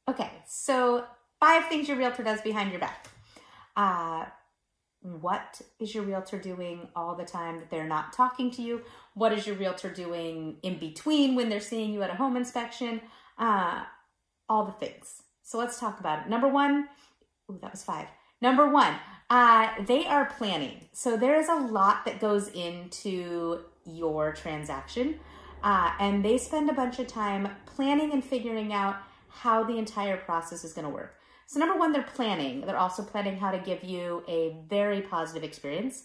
Okay, so 5 things your realtor does behind your back. What is your realtor doing all the time that they're not talking to you? What is your realtor doing in between when they're seeing you at a home inspection? All the things. So let's talk about it. Number 1, ooh, that was 5. Number 1, they are planning. So there is a lot that goes into your transaction, and they spend a bunch of time planning and figuring out how the entire process is going to work. So number 1, they're planning. They're also planning how to give you a very positive experience.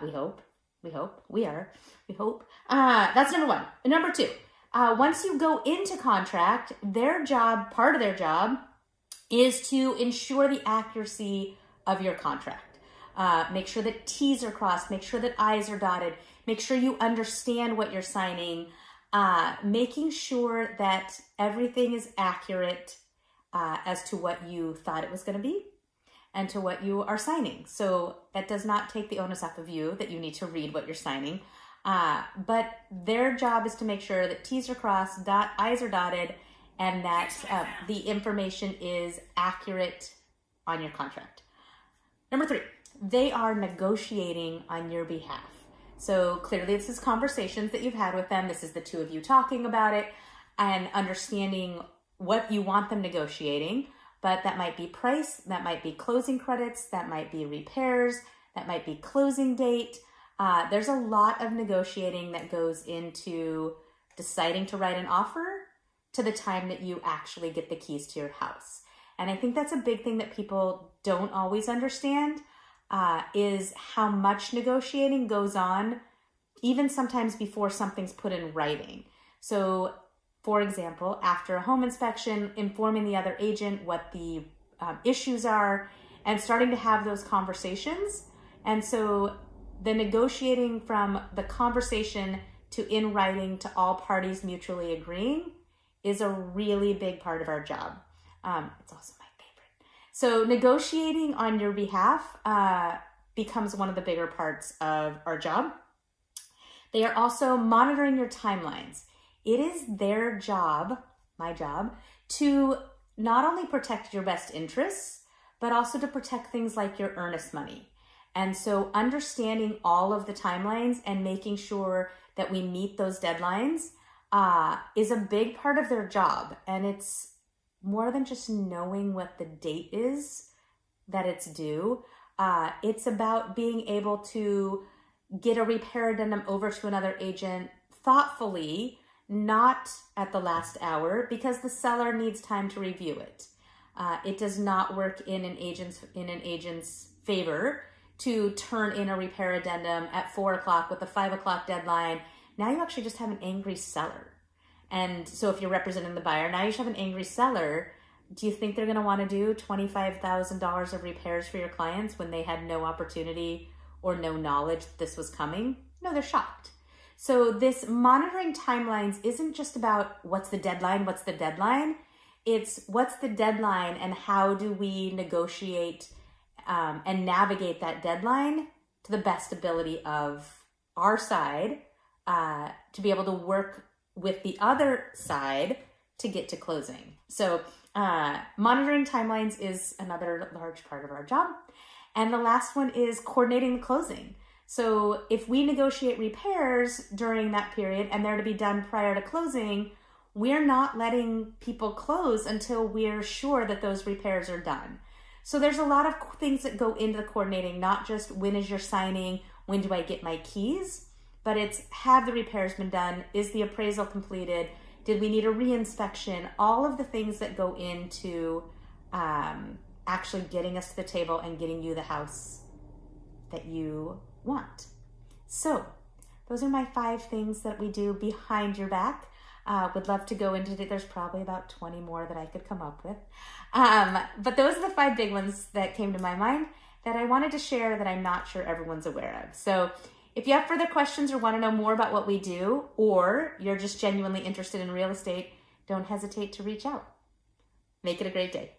We hope. That's number 1. And number 2, once you go into contract, part of their job is to ensure the accuracy of your contract. Make sure that T's are crossed, make sure that I's are dotted, make sure you understand what you're signing, making sure that everything is accurate as to what you thought it was going to be and to what you are signing. So that does not take the onus off of you that you need to read what you're signing. But their job is to make sure that T's are crossed, I's are dotted, and that the information is accurate on your contract. Number 3, they are negotiating on your behalf. So clearly this is conversations that you've had with them. This is the 2 of you talking about it and understanding what you want them negotiating, but that might be price, that might be closing credits, that might be repairs, that might be closing date. There's a lot of negotiating that goes into deciding to write an offer to the time that you actually get the keys to your house. And I think that's a big thing that people don't always understand, is how much negotiating goes on, even sometimes before something's put in writing. So for example, after a home inspection, informing the other agent what the issues are and starting to have those conversations. And so the negotiating from the conversation to in writing to all parties mutually agreeing is a really big part of our job. It's also my favorite. So negotiating on your behalf becomes one of the bigger parts of our job. They are also monitoring your timelines. It is their job, my job, to not only protect your best interests, but also to protect things like your earnest money. And so understanding all of the timelines and making sure that we meet those deadlines is a big part of their job. And it's more than just knowing what the date is that it's due. It's about being able to get a repair addendum over to another agent thoughtfully, not at the last hour, because the seller needs time to review it. It does not work in an agent's favor to turn in a repair addendum at 4 o'clock with a 5 o'clock deadline. Now you actually just have an angry seller. And so if you're representing the buyer, now you just have an angry seller. Do you think they're going to want to do $25,000 of repairs for your clients when they had no opportunity or no knowledge that this was coming? No, they're shocked. So this monitoring timelines isn't just about what's the deadline, It's what's the deadline and how do we negotiate and navigate that deadline to the best ability of our side to be able to work with the other side to get to closing. So monitoring timelines is another large part of our job. And the last one is coordinating the closing. So if we negotiate repairs during that period and they're to be done prior to closing, we're not letting people close until we're sure that those repairs are done. So there's a lot of things that go into the coordinating, not just when is your signing, when do I get my keys, but it's have the repairs been done, is the appraisal completed, did we need a reinspection, all of the things that go into actually getting us to the table and getting you the house that you want. So those are my 5 things that we do behind your back. Would love to go into it. There's probably about 20 more that I could come up with. But those are the 5 big ones that came to my mind that I wanted to share that I'm not sure everyone's aware of. So if you have further questions or want to know more about what we do, or you're just genuinely interested in real estate, don't hesitate to reach out. Make it a great day.